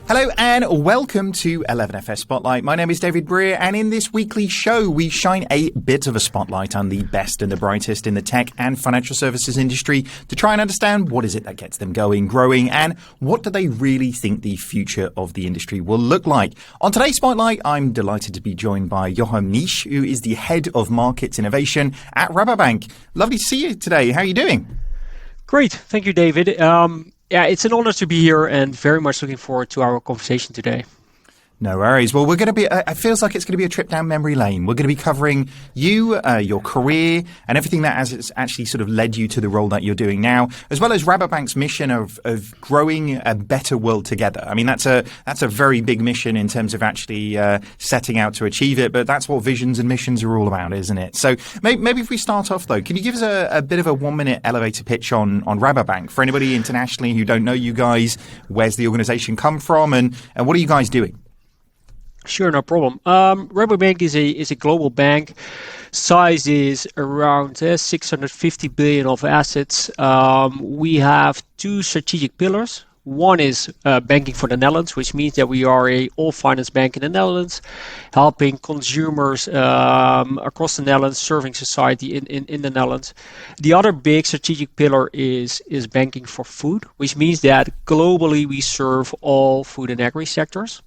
Hello and welcome to 11FS Spotlight. My name is David Brear, and in this weekly show we shine a bit of a spotlight on the best and the brightest in the tech and financial services industry to try and understand what is it that gets them going, growing, and what do they really think the future of the industry will look like. On today's Spotlight, I'm delighted to be joined by Jochem Nietsch, who is the Head of Markets Innovation at Rabobank. Lovely to see you today. How are you doing? Great. Thank you, David. Yeah, it's an honor to be here and very much looking forward to our conversation today. No worries. Well, we're going to be, it feels like it's going to be a trip down memory lane. We're going to be covering you, your career, and everything that has actually sort of led you to the role that you're doing now, as well as Rabobank's mission of growing a better world together. I mean, that's a very big mission in terms of actually setting out to achieve it, but that's what visions and missions are all about, isn't it? So maybe if we start off, though, can you give us a bit of a 1-minute elevator pitch on Rabobank for anybody internationally who don't know you guys? Where's the organization come from, and what are you guys doing? Sure, no problem. Rabobank is a global bank. Size is around 650 billion of assets. We have two strategic pillars. One is banking for the Netherlands, which means that we are a all-finance bank in the Netherlands, helping consumers across the Netherlands, serving society in the Netherlands. The other big strategic pillar is banking for food, which means that globally we serve all food and agri sectors.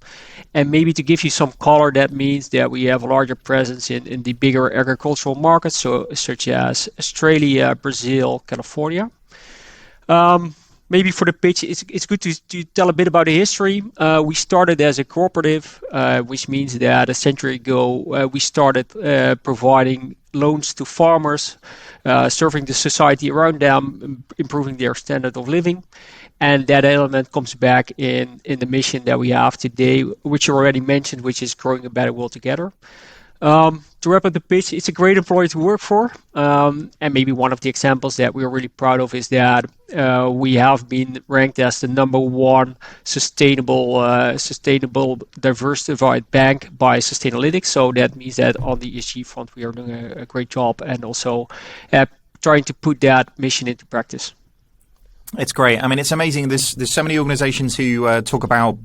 And maybe to give you some color, that means that we have a larger presence in the bigger agricultural markets, such as Australia, Brazil, California. Maybe for the pitch, it's good to tell a bit about the history. We started as a cooperative, which means that a century ago we started providing loans to farmers, serving the society around them, improving their standard of living. And that element comes back in the mission that we have today, which you already mentioned, which is growing a better world together. To wrap up the pitch, it's a great employer to work for. And maybe one of the examples that we're really proud of is that we have been ranked as the number one sustainable, diversified bank by Sustainalytics. So that means that on the ESG front, we are doing a great job and also trying to put that mission into practice. It's great. I mean, it's amazing. There's so many organizations who talk about,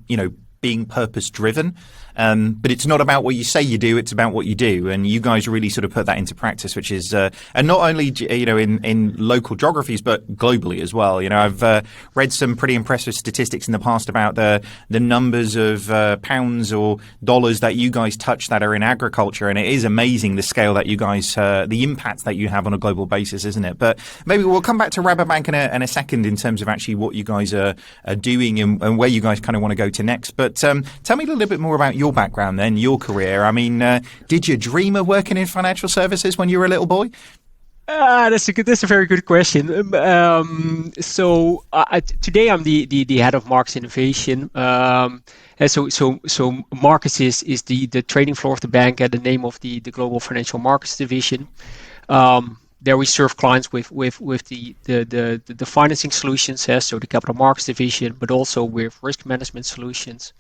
being purpose driven. But it's not about what you say you do, it's about what you do. And you guys really sort of put that into practice, which is, and not only, in local geographies, but globally as well. I've read some pretty impressive statistics in the past about the numbers of pounds or dollars that you guys touch that are in agriculture. And it is amazing the scale that you guys, the impact that you have on a global basis, isn't it? But maybe we'll come back to Rabobank in a second in terms of actually what you guys are doing and where you guys kind of want to go to next. But tell me a little bit more about your background then, your career. I mean, did you dream of working in financial services when you were a little boy? That's a very good question. So today I'm the head of markets innovation. So markets is the trading floor of the bank and the name of the global financial markets division. There we serve clients with the financing solutions, so the capital markets division, but also with risk management solutions.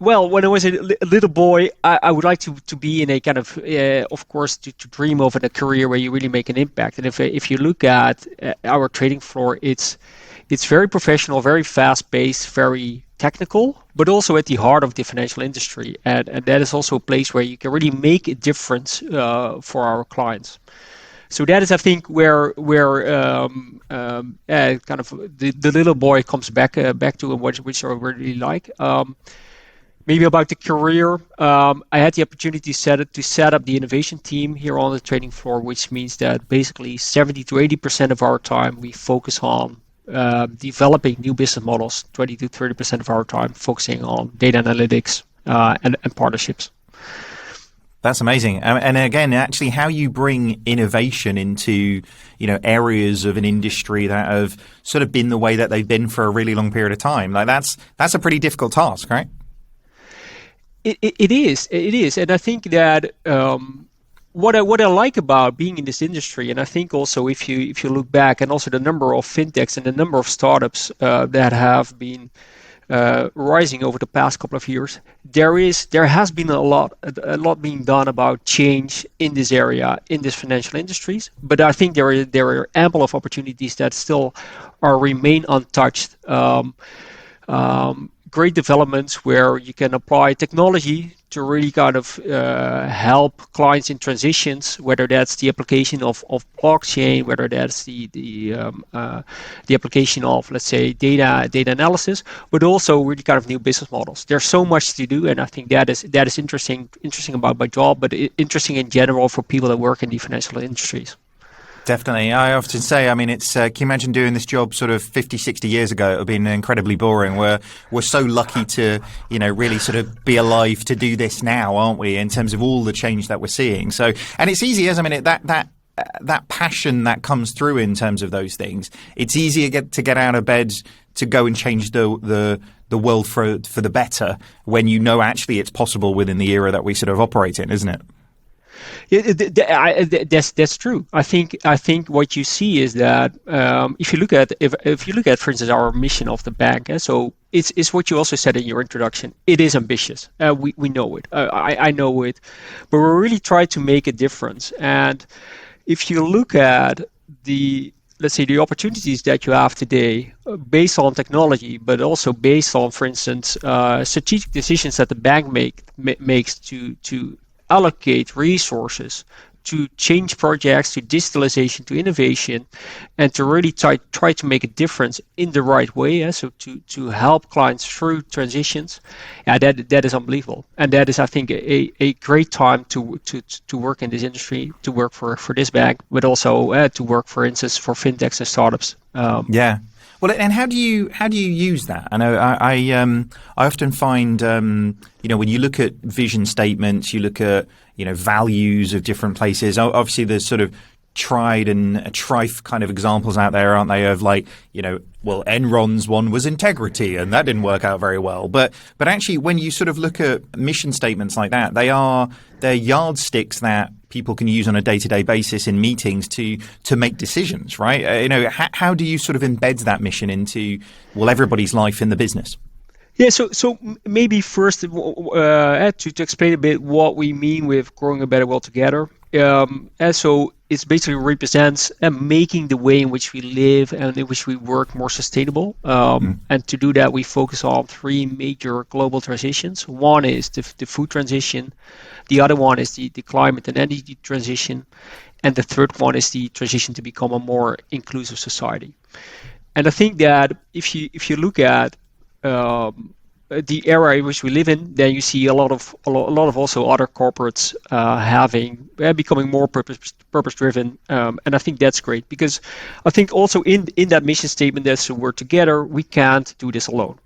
Well, when I was a little boy, I would like to be in a kind of course, to dream of a career where you really make an impact. And if you look at our trading floor, it's very professional, very fast-paced, very technical, but also at the heart of the financial industry. And that is also a place where you can really make a difference for our clients. So that is, I think, where kind of the little boy comes back to, which I really like. Maybe about the career, I had the opportunity to set up the innovation team here on the trading floor, which means that basically 70 to 80% of our time we focus on developing new business models, 20 to 30% of our time focusing on data analytics and partnerships. That's amazing. And again, actually how you bring innovation into, areas of an industry that have sort of been the way that they've been for a really long period of time. Like that's a pretty difficult task, right? It is. And I think that what I like about being in this industry, and I think also if you look back, and also the number of fintechs and the number of startups that have been rising over the past couple of years, there has been a lot being done about change in this area, in this financial industries. But I think there are ample of opportunities that still remain untouched. great developments where you can apply technology to really kind of help clients in transitions, whether that's the application of blockchain, whether that's the application of, let's say, data analysis, but also really kind of new business models. There's so much to do, and I think that is interesting about my job, but interesting in general for people that work in the financial industries. Definitely. I often say, I mean, it's can you imagine doing this job sort of 50, 60 years ago? It would have been incredibly boring. We're so lucky to, really sort of be alive to do this now, aren't we, in terms of all the change that we're seeing. So, and it's easy, as I mean, that passion that comes through in terms of those things. It's easier to get out of bed to go and change the world for the better when you know actually it's possible within the era that we sort of operate in, isn't it? That's true. I think what you see is that if you look at, for instance, our mission of the bank, so it's what you also said in your introduction. It is ambitious. We know it. I know it, but we really try to make a difference. And if you look at let's say the opportunities that you have today, based on technology, but also based on, for instance, strategic decisions that the bank makes to allocate resources to change projects, to digitalization, to innovation, and to really try to make a difference in the right way. So to help clients through transitions, that is unbelievable, and that is, I think, a great time to work in this industry, to work for this bank, but also to work, for instance, for fintechs and startups. Yeah. Well, and how do you use that? I know I often find when you look at vision statements, you look at values of different places. Obviously, there's sort of tried and trife kind of examples out there, aren't they? Of Enron's one was integrity, and that didn't work out very well. But actually, when you sort of look at mission statements like that, they're yardsticks that people can use on a day-to-day basis in meetings to make decisions, right? How do you sort of embed that mission into everybody's life in the business? Yeah, so maybe first to explain a bit what we mean with growing a better world together. And so it basically represents making the way in which we live and in which we work more sustainable. And to do that, we focus on three major global transitions. One is the food transition. The other one is the climate and energy transition. And the third one is the transition to become a more inclusive society. And I think that if you look at the era in which we live in, then you see a lot of also other corporates becoming more purpose driven, and I think that's great, because I think also in that mission statement there's a word together. We can't do this alone.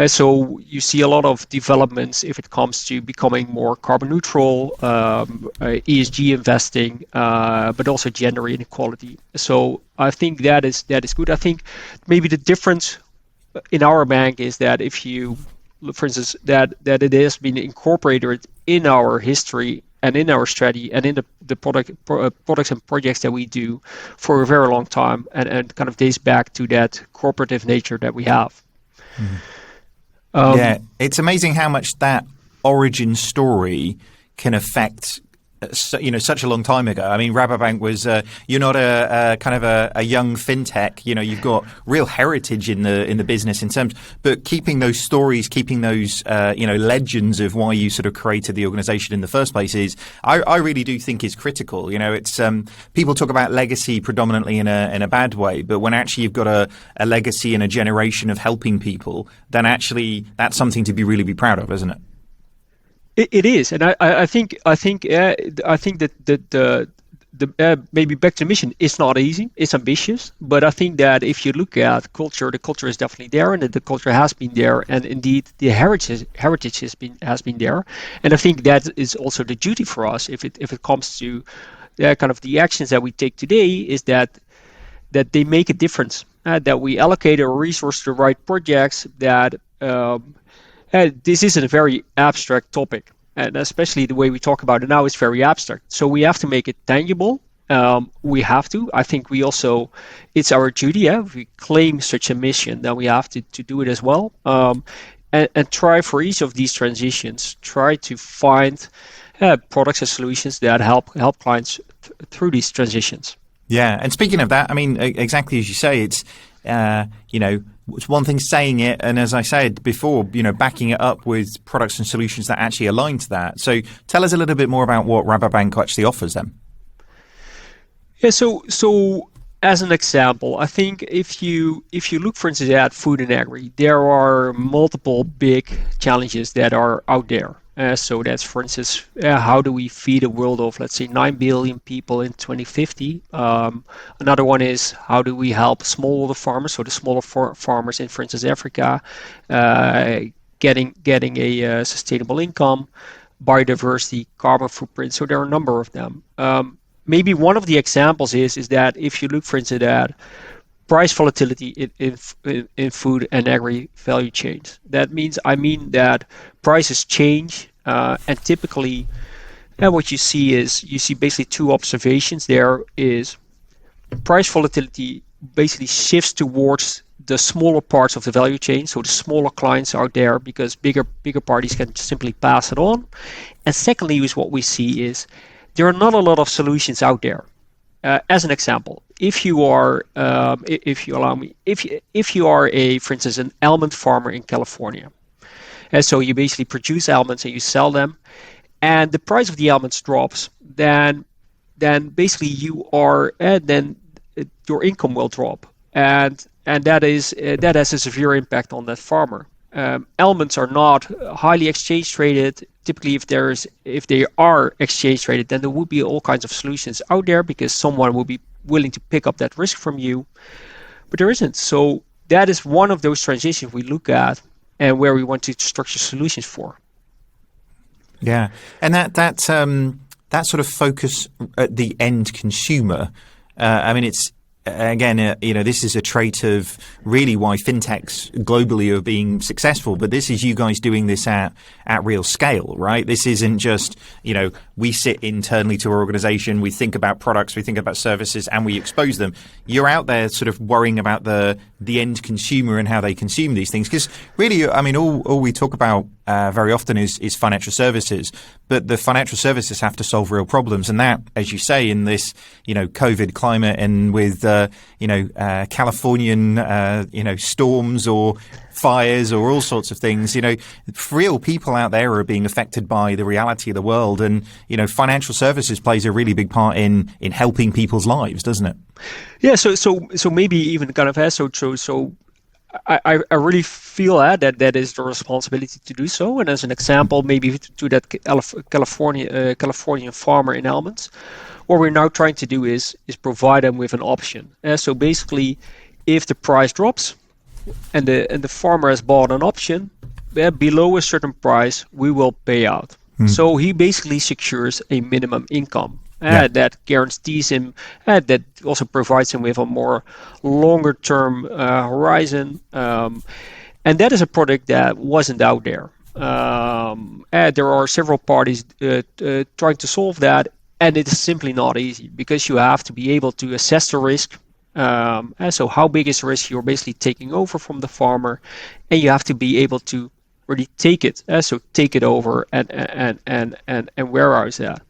So you see a lot of developments if it comes to becoming more carbon neutral, ESG investing, but also gender inequality. So I think that is good. I think maybe the difference in our bank is that if you, for instance, that it has been incorporated in our history and in our strategy and in the products and projects that we do for a very long time, and kind of dates back to that cooperative nature that we have. Yeah, it's amazing how much that origin story can affect such a long time ago. I mean, Rabobank was you're not a kind of a young fintech. You've got real heritage in the business in terms, but keeping those stories, keeping those legends of why you sort of created the organization in the first place I really do think is critical. It's people talk about legacy predominantly in a bad way, but when actually you've got a legacy and a generation of helping people, then actually that's something to be proud of, isn't it? It is, and I think that the maybe back to mission is not easy. It's ambitious, but I think that if you look at culture, the culture is definitely there, and the culture has been there, and indeed the heritage has been there, and I think that is also the duty for us if it comes to kind of the actions that we take today, is that they make a difference, that we allocate our resources to the right projects, that. This isn't a very abstract topic, and especially the way we talk about it now is very abstract. So we have to make it tangible. We have to. I think we also, it's our duty. If we claim such a mission, then we have to do it as well. And try for each of these transitions, try to find products and solutions that help clients through these transitions. Yeah, and speaking of that, I mean, exactly as you say, it's one thing saying it, and as I said before, backing it up with products and solutions that actually align to that. So tell us a little bit more about what Rabobank actually offers them. Yeah, so as an example, I think if you look, for instance, at food and agri, there are multiple big challenges that are out there. So that's, for instance, how do we feed a world of, let's say, 9 billion people in 2050? Another one is how do we help smallholder farmers, so the smaller farmers in, for instance, Africa, getting a sustainable income, biodiversity, carbon footprint. So there are a number of them. Maybe one of the examples is that if you look, for instance, at price volatility in food and agri value chains, that means that prices change, and typically, what you see basically two observations. There is price volatility basically shifts towards the smaller parts of the value chain, so the smaller clients out there, because bigger parties can simply pass it on. And secondly, is what we see is there are not a lot of solutions out there. As an example, if you are, if you allow me, if you are for instance, an almond farmer in California, and so you basically produce almonds and you sell them, and the price of the almonds drops, then basically then your income will drop, and that has a severe impact on that farmer. Almonds are not highly exchange traded. Typically, if they are exchange traded, then there would be all kinds of solutions out there because someone will be willing to pick up that risk from you, but there isn't. So that is one of those transitions we look at and where we want to structure solutions for. Yeah, and that sort of focus at the end consumer. It's. Again, this is a trait of really why fintechs globally are being successful. But this is you guys doing this at real scale, right? This isn't just, we sit internally to our organization, we think about products, we think about services, and we expose them. You're out there sort of worrying about the end consumer and how they consume these things. Because really, all we talk about very often is financial services, but the financial services have to solve real problems. And that, as you say, in this, COVID climate and with, Californian, storms or fires or all sorts of things, real people out there are being affected by the reality of the world. And, financial services plays a really big part in helping people's lives, doesn't it? Yeah. So maybe even kind of so I really feel that is the responsibility to do so. And as an example, maybe to that Californian farmer in almonds, what we're now trying to do is provide them with an option. So basically, if the price drops and the farmer has bought an option below a certain price, we will pay out. So he basically secures a minimum income. That guarantees him, that also provides him with a more longer term horizon. And that is a product that wasn't out there. There are several parties trying to solve that, and it is simply not easy because you have to be able to assess the risk. And so how big is the risk you're basically taking over from the farmer, and you have to be able to really take it. So take it over and warehouse that.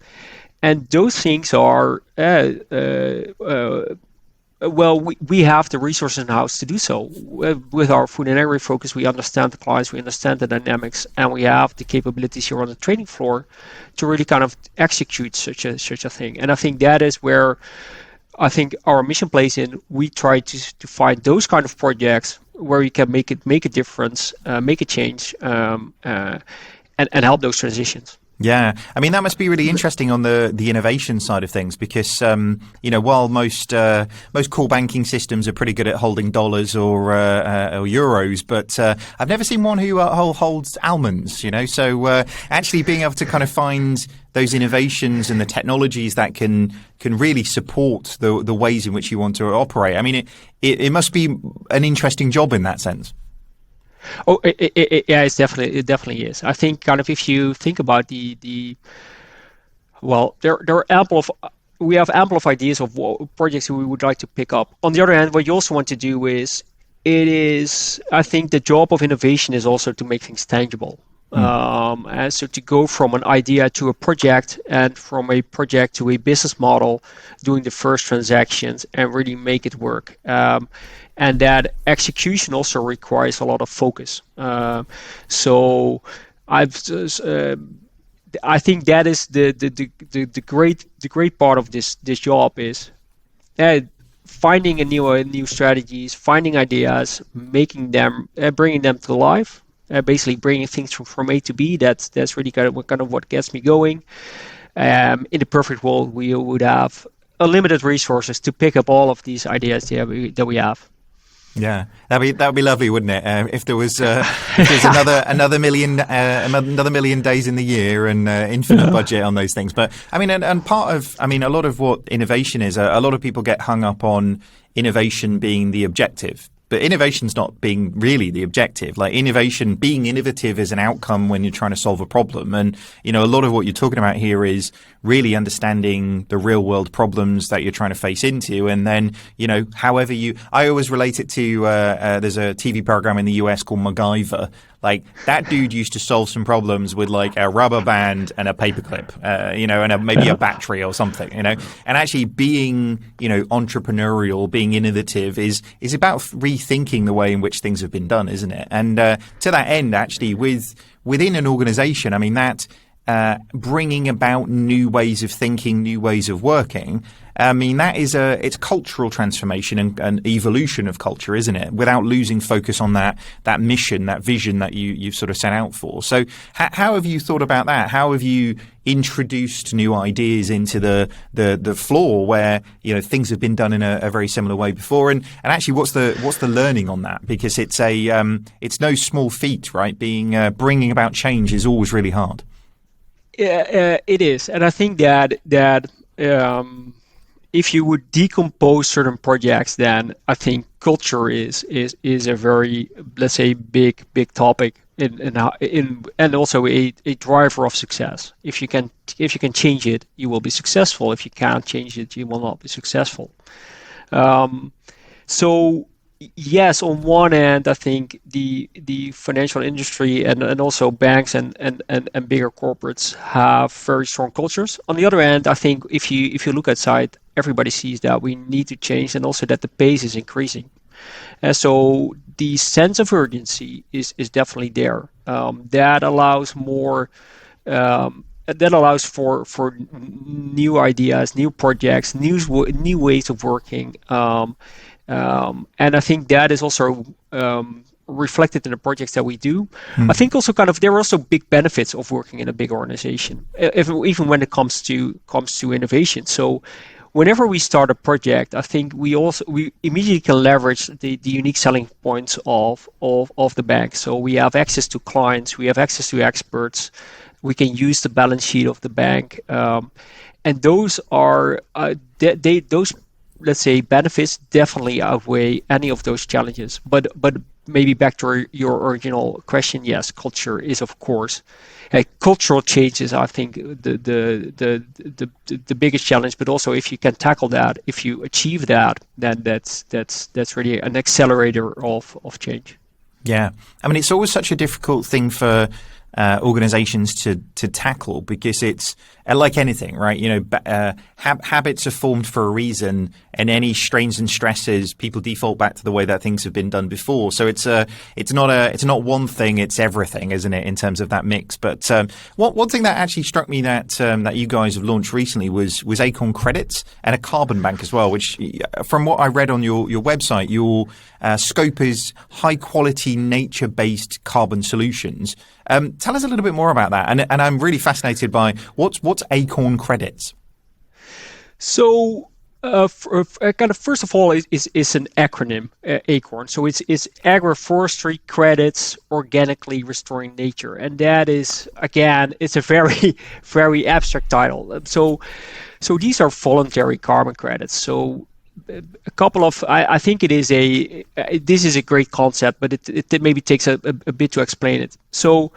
And those things are, we have the resources in-house to do so. With our food and agri focus, we understand the clients, we understand the dynamics, and we have the capabilities here on the trading floor to really kind of execute such a thing. And I think that is where I think our mission plays in. We try to find those kind of projects where we can make a difference, make a change, and help those transitions. Yeah, that must be really interesting on the innovation side of things because while most core banking systems are pretty good at holding dollars or euros, but I've never seen one who holds almonds. So actually being able to kind of find those innovations and the technologies that can really support the ways in which you want to operate. It must be an interesting job in that sense. Oh, yeah, it definitely is. I think kind of if you think about there are we have ample of ideas of projects we would like to pick up. On the other hand, what you also want to do is, I think the job of innovation is also to make things tangible. And so to go from an idea to a project, and from a project to a business model, doing the first transactions and really make it work. and that execution also requires a lot of focus. So I've I think that is the great part of this job is finding a new strategies, finding ideas, making them, bringing them to life. Basically, bringing things from A to B. That's really kind of what gets me going. In the perfect world, we would have unlimited resources to pick up all of these ideas that we have. Yeah, that'd be lovely, wouldn't it? If there was another million days in the year and infinite budget on those things. But I mean, and part of, I mean, a lot of what innovation is, a lot of people get hung up on innovation being the objective. But innovation's not being really the objective. Like being innovative is an outcome when you're trying to solve a problem. And, a lot of what you're talking about here is really understanding the real world problems that you're trying to face into. And then, I always relate it to, there's a TV program in the US called MacGyver. Like that dude used to solve some problems with like a rubber band and a paperclip, and maybe a battery or something, And actually being, entrepreneurial, being innovative is about rethinking the way in which things have been done, isn't it? And to that end, actually, within an organization, I mean that bringing about new ways of thinking, new ways of working. I mean, that is it's cultural transformation and evolution of culture, isn't it? Without losing focus on that mission, that vision that you've sort of set out for. So how have you thought about that? How have you introduced new ideas into the floor where, things have been done in a very similar way before? And actually, what's the learning on that? Because it's it's no small feat, right? Bringing about change is always really hard. Yeah, it is. And I think that if you would decompose certain projects, then I think culture is a very, let's say, big topic and also a driver of success. If you can change it, you will be successful. If you can't change it, you will not be successful. So yes, on one end, I think the financial industry and also banks and bigger corporates have very strong cultures. On the other end, I think if you look outside, everybody sees that we need to change and also that the pace is increasing. So the sense of urgency is definitely there. That allows more. That allows for new ideas, new projects, new ways of working. And I think that is also reflected in the projects that we do. I think also there are also big benefits of working in a big organization, even when it comes to innovation. So whenever we start a project, I think we immediately can leverage the unique selling points of the bank. So we have access to clients, we have access to experts, we can use the balance sheet of the bank, and those are those, let's say, benefits definitely outweigh any of those challenges. But maybe back to your original question, yes, culture is of course cultural changes. I think the biggest challenge. But also, if you can tackle that, if you achieve that, then that's really an accelerator of change. Yeah, I mean, it's always such a difficult thing for organizations to tackle because it's like anything, right? Habits are formed for a reason, and any strains and stresses, people default back to the way that things have been done before. So it's not one thing, it's everything, isn't it, in terms of that mix? But one thing that actually struck me that you guys have launched recently was Acorn credits and a carbon bank as well, which from what I read on your website, your scope is high quality nature based carbon solutions. Tell us a little bit more about that, and I'm really fascinated by what's Acorn credits. So, first of all, is an acronym, Acorn. So it's agroforestry credits, organically restoring nature, and that is, again, it's a very very abstract title. So these are voluntary carbon credits. So a couple of, I think this is a great concept, but it maybe takes a bit to explain it. So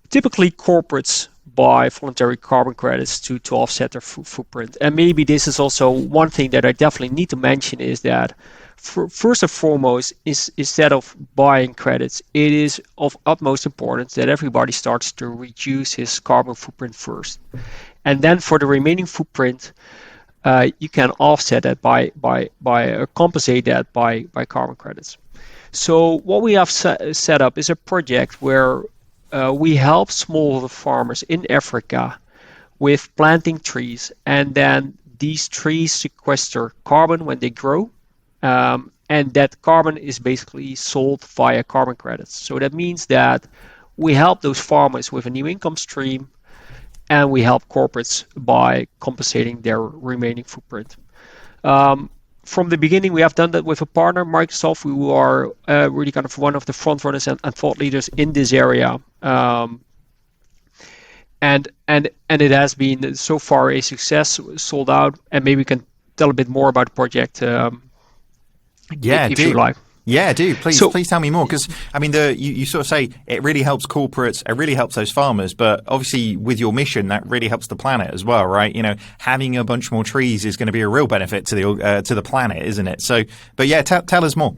typically corporates buy voluntary carbon credits to offset their footprint. And maybe this is also one thing that I definitely need to mention is that first and foremost, instead of buying credits, it is of utmost importance that everybody starts to reduce his carbon footprint first. And then for the remaining footprint, you can offset that by compensate that by carbon credits. So what we have set up is a project where we help small farmers in Africa with planting trees, and then these trees sequester carbon when they grow, and that carbon is basically sold via carbon credits. So that means that we help those farmers with a new income stream, and we help corporates by compensating their remaining footprint. From the beginning, we have done that with a partner, Microsoft, who are really kind of one of the front runners and thought leaders in this area. And it has been so far a success, sold out, and maybe we can tell a bit more about the project if you like. Yeah, do. Please tell me more, because I mean, you sort of say it really helps corporates, it really helps those farmers, but obviously with your mission, that really helps the planet as well, right? You know, having a bunch more trees is going to be a real benefit to the planet, isn't it? So, but yeah, tell us more.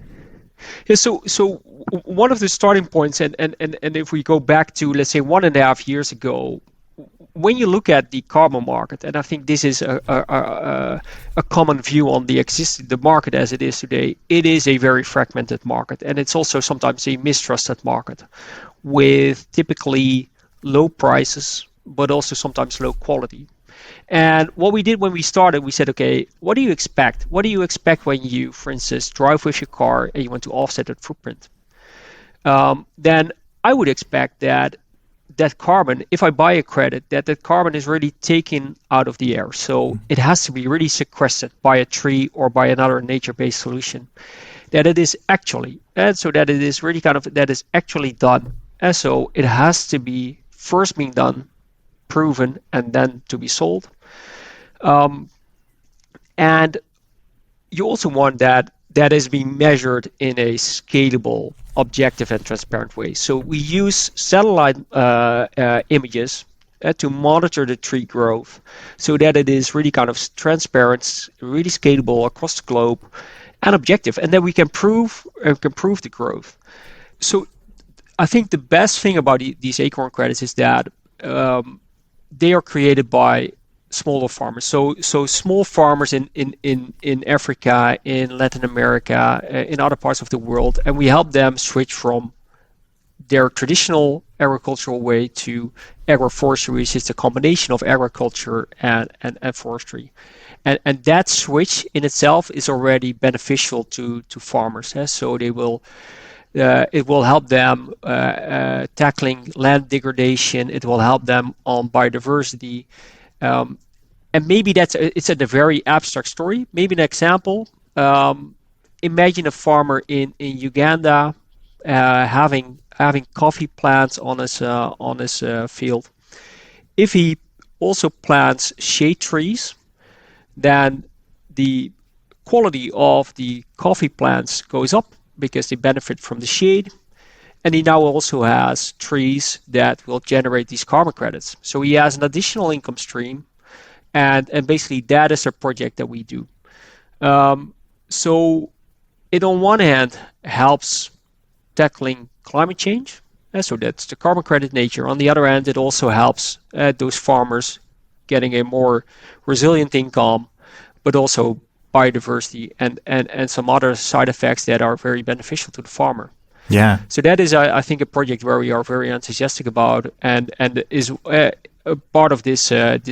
Yeah, so one of the starting points, and if we go back to, let's say, 1.5 years ago, when you look at the carbon market, and I think this is a common view on the market as it is today, it is a very fragmented market, and it's also sometimes a mistrusted market with typically low prices, but also sometimes low quality. And what we did when we started, we said, okay, what do you expect? What do you expect when you, for instance, drive with your car and you want to offset that footprint? Then I would expect that carbon, if I buy a credit, that carbon is really taken out of the air. So it has to be really sequestered by a tree or by another nature-based solution. That it is actually, and so that it is really kind of, that is actually done. And so it has to be first being done, proven, and then to be sold. And you also want that is being measured in a scalable, objective, and transparent way. So we use satellite images to monitor the tree growth, so that it is really kind of transparent, really scalable across the globe, and objective, and then we can prove the growth. So I think the best thing about these Acorn credits is that they are created by smaller farmers. So small farmers in Africa, in Latin America, in other parts of the world, and we help them switch from their traditional agricultural way to agroforestry, which is a combination of agriculture and forestry. And that switch in itself is already beneficial to farmers. So they will it will help them tackling land degradation. It will help them on biodiversity. And maybe it's a very abstract story. Maybe an example. Imagine a farmer in Uganda having coffee plants on his field. If he also plants shade trees, then the quality of the coffee plants goes up because they benefit from the shade. And he now also has trees that will generate these carbon credits. So he has an additional income stream. And basically that is a project that we do. So it on one hand helps tackling climate change. So that's the carbon credit nature. On the other hand, it also helps those farmers getting a more resilient income, but also biodiversity and some other side effects that are very beneficial to the farmer. Yeah. So that is, I think, a project where we are very enthusiastic about, and is a part of this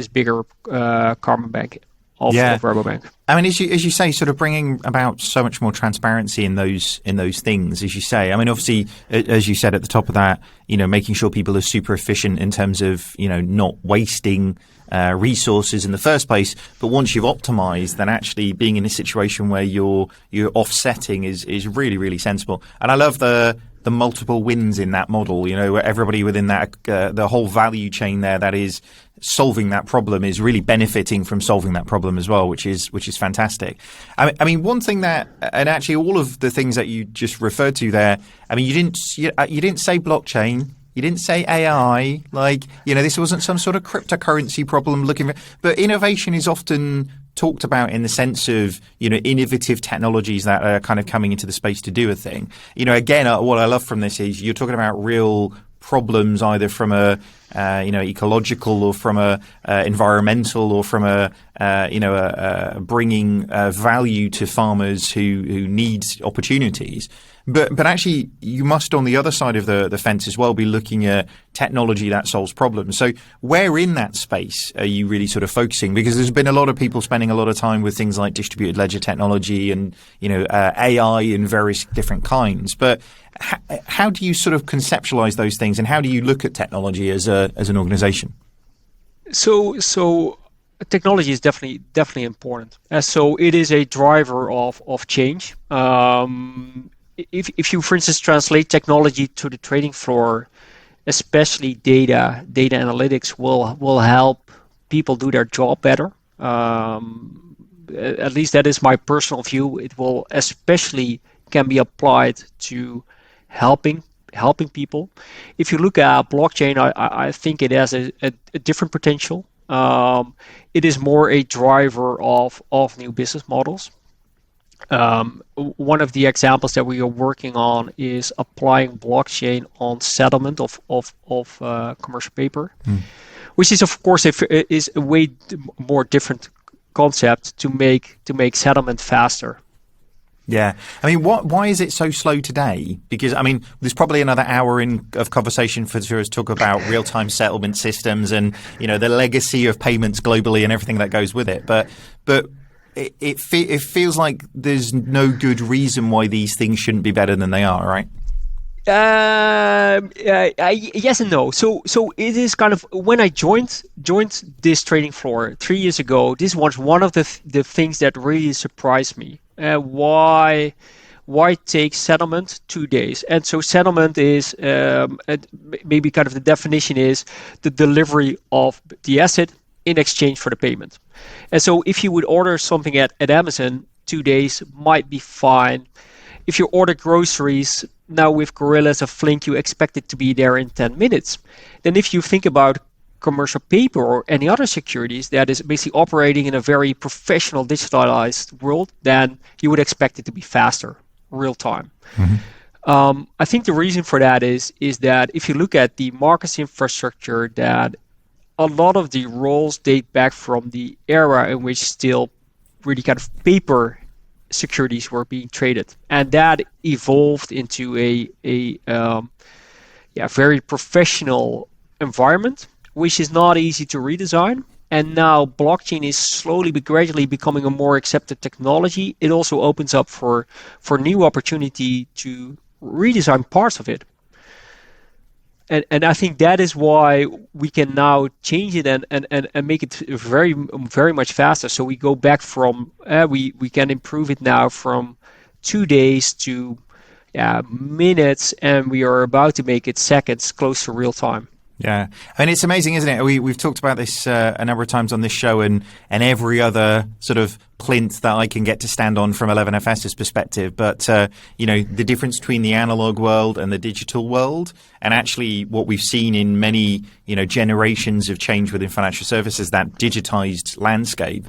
bigger carbon bank of Rabobank. I mean, as you say, sort of bringing about so much more transparency in those things, as you say. I mean, obviously, as you said at the top of that, making sure people are super efficient in terms of not wasting resources in the first place. But once you've optimized, then actually being in a situation where you're offsetting is really, really sensible. And I love the multiple wins in that model, where everybody within that, the whole value chain there that is solving that problem is really benefiting from solving that problem as well, which is fantastic. I mean, one thing that, and actually all of the things that you just referred to there, I mean, you didn't say blockchain. You didn't say AI, this wasn't some sort of cryptocurrency problem but innovation is often talked about in the sense of, innovative technologies that are kind of coming into the space to do a thing. Again, what I love from this is you're talking about real problems, either from a ecological or from a environmental or from a bringing value to farmers who need opportunities. But actually, you must, on the other side of the fence as well, be looking at technology that solves problems. So where in that space are you really sort of focusing? Because there's been a lot of people spending a lot of time with things like distributed ledger technology and, AI in various different kinds. But how do you sort of conceptualize those things, and how do you look at technology as an organization? So technology is definitely important. So it is a driver of change. If you, for instance, translate technology to the trading floor, especially data analytics will help people do their job better. At least that is my personal view. It will especially can be applied to helping people. If you look at blockchain, I think it has a different potential. It is more a driver of new business models. One of the examples that we are working on is applying blockchain on settlement of commercial paper, which is of course is a way more different concept to make settlement faster. Yeah. I mean, why is it so slow today? Because, I mean, there's probably another hour of conversation for us to talk about real-time settlement systems and, the legacy of payments globally and everything that goes with it. But it feels like there's no good reason why these things shouldn't be better than they are, right? Yes and no. So it is kind of when I joined this trading floor 3 years ago. This was one of the things that really surprised me. Why take settlement 2 days? And so settlement is maybe kind of the definition is the delivery of the asset in exchange for the payment. And so if you would order something at Amazon, 2 days might be fine. If you order groceries now with Gorillas or Flink, you expect it to be there in 10 minutes. Then if you think about commercial paper or any other securities that is basically operating in a very professional digitalized world, then you would expect it to be faster, real time. I think the reason for that is that if you look at the markets infrastructure, that a lot of the roles date back from the era in which still really kind of paper securities were being traded, and that evolved into a very professional environment, which is not easy to redesign. And now blockchain is slowly but gradually becoming a more accepted technology. It also opens up for new opportunity to redesign parts of it. And I think that is why we can now change it and make it very, very much faster. So we go back from, we can improve it now from 2 days to minutes, and we are about to make it seconds, close to real time. Yeah. I mean, it's amazing, isn't it? We've talked about this a number of times on this show and every other sort of plinth that I can get to stand on from 11FS's perspective. But, the difference between the analog world and the digital world, and actually what we've seen in many, generations of change within financial services, that digitized landscape.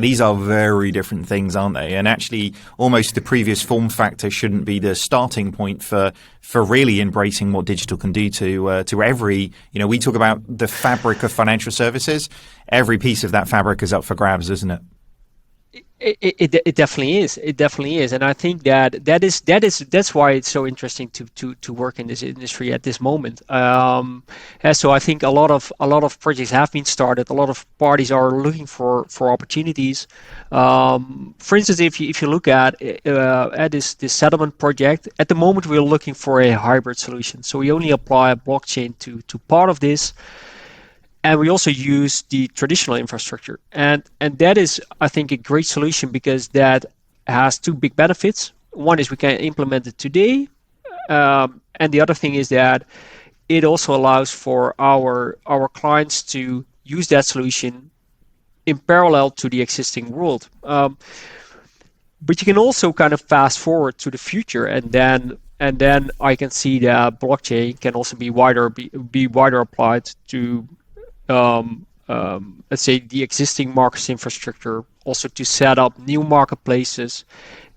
These are very different things, aren't they? And actually, almost the previous form factor shouldn't be the starting point for really embracing what digital can do to every. We talk about the fabric of financial services. Every piece of that fabric is up for grabs, isn't it? It definitely is. It definitely is, and I think that's why it's so interesting to work in this industry at this moment. So I think a lot of projects have been started. A lot of parties are looking for opportunities. For instance, if you look at this settlement project, at the moment we're looking for a hybrid solution. So we only apply a blockchain to part of this. And we also use the traditional infrastructure. And that is, I think, a great solution because that has two big benefits. One is we can implement it today. And the other thing is that it also allows for our clients to use that solution in parallel to the existing world. But you can also kind of fast forward to the future, and then I can see that blockchain can also be wider applied to let's say the existing markets infrastructure, also to set up new marketplaces.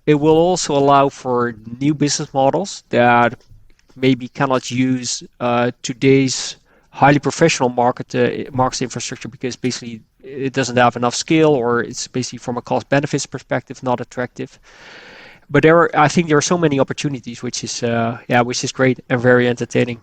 It will also allow for new business models that maybe cannot use today's highly professional market infrastructure because basically it doesn't have enough scale, or it's basically from a cost benefits perspective not attractive. But I think there are so many opportunities, which is great and very entertaining.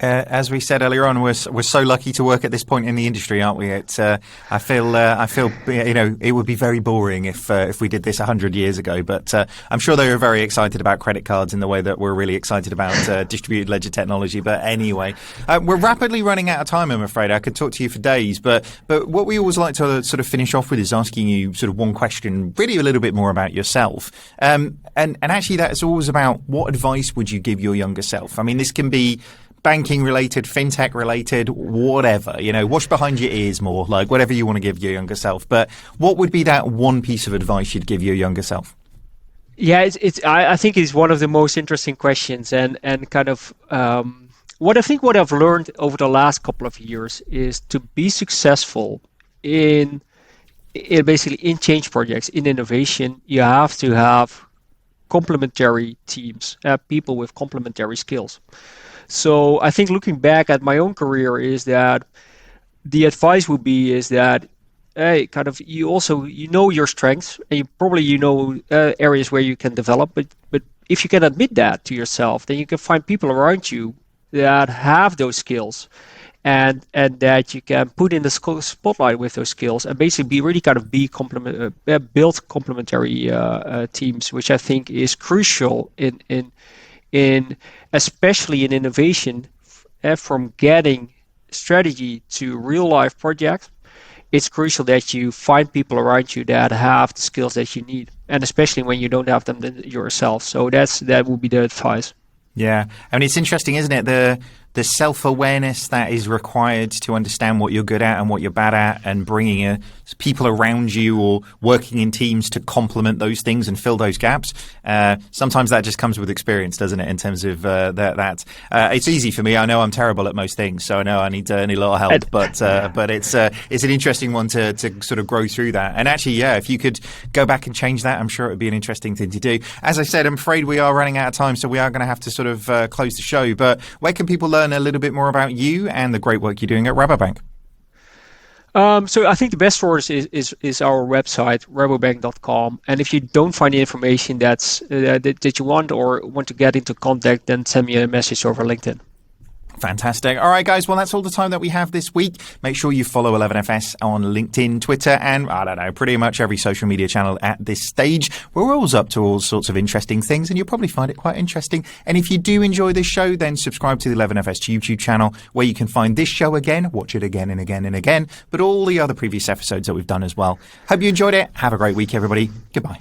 As we said earlier on, we're so lucky to work at this point in the industry, aren't we? I feel it would be very boring if we did this 100 years ago. But I'm sure they were very excited about credit cards in the way that we're really excited about distributed ledger technology. But anyway, we're rapidly running out of time. I'm afraid I could talk to you for days. But what we always like to sort of finish off with is asking you sort of one question, really a little bit more about yourself. And actually, that's always about what advice would you give your younger self? I mean, this can be banking related, fintech related, whatever, wash behind your ears more, like whatever you want to give your younger self. But what would be that one piece of advice you'd give your younger self? Yeah, I think it's one of the most interesting questions, and kind of what I've learned over the last couple of years is to be successful in basically in change projects, in innovation. You have to have complementary teams, people with complementary skills. So I think looking back at my own career is that the advice would be is that kind of you know your strengths, and you probably areas where you can develop, but if you can admit that to yourself, then you can find people around you that have those skills, and that you can put in the spotlight with those skills, and basically build complementary teams, which I think is crucial in especially in innovation, from getting strategy to real life projects. It's crucial that you find people around you that have the skills that you need, and especially when you don't have them yourself. So that would be the advice. Yeah, I mean, it's interesting, isn't it? The self-awareness that is required to understand what you're good at and what you're bad at, and bringing people around you or working in teams to complement those things and fill those gaps. Sometimes that just comes with experience, doesn't it? In terms of that. It's easy for me. I know I'm terrible at most things, so I know I need a lot of help. But it's an interesting one to sort of grow through that. And actually, yeah, if you could go back and change that, I'm sure it would be an interesting thing to do. As I said, I'm afraid we are running out of time, so we are going to have to sort of close the show. But where can people learn a little bit more about you and the great work you're doing at Rabobank? So I think the best source is our website, rabobank.com. And if you don't find the information that you want or want to get into contact, then send me a message over LinkedIn. Fantastic. All right, guys. Well, that's all the time that we have this week. Make sure you follow 11FS on LinkedIn, Twitter, and pretty much every social media channel at this stage. We're always up to all sorts of interesting things, and you'll probably find it quite interesting. And if you do enjoy this show, then subscribe to the 11FS YouTube channel, where you can find this show again, watch it again and again and again, but all the other previous episodes that we've done as well. Hope you enjoyed it. Have a great week, everybody. Goodbye.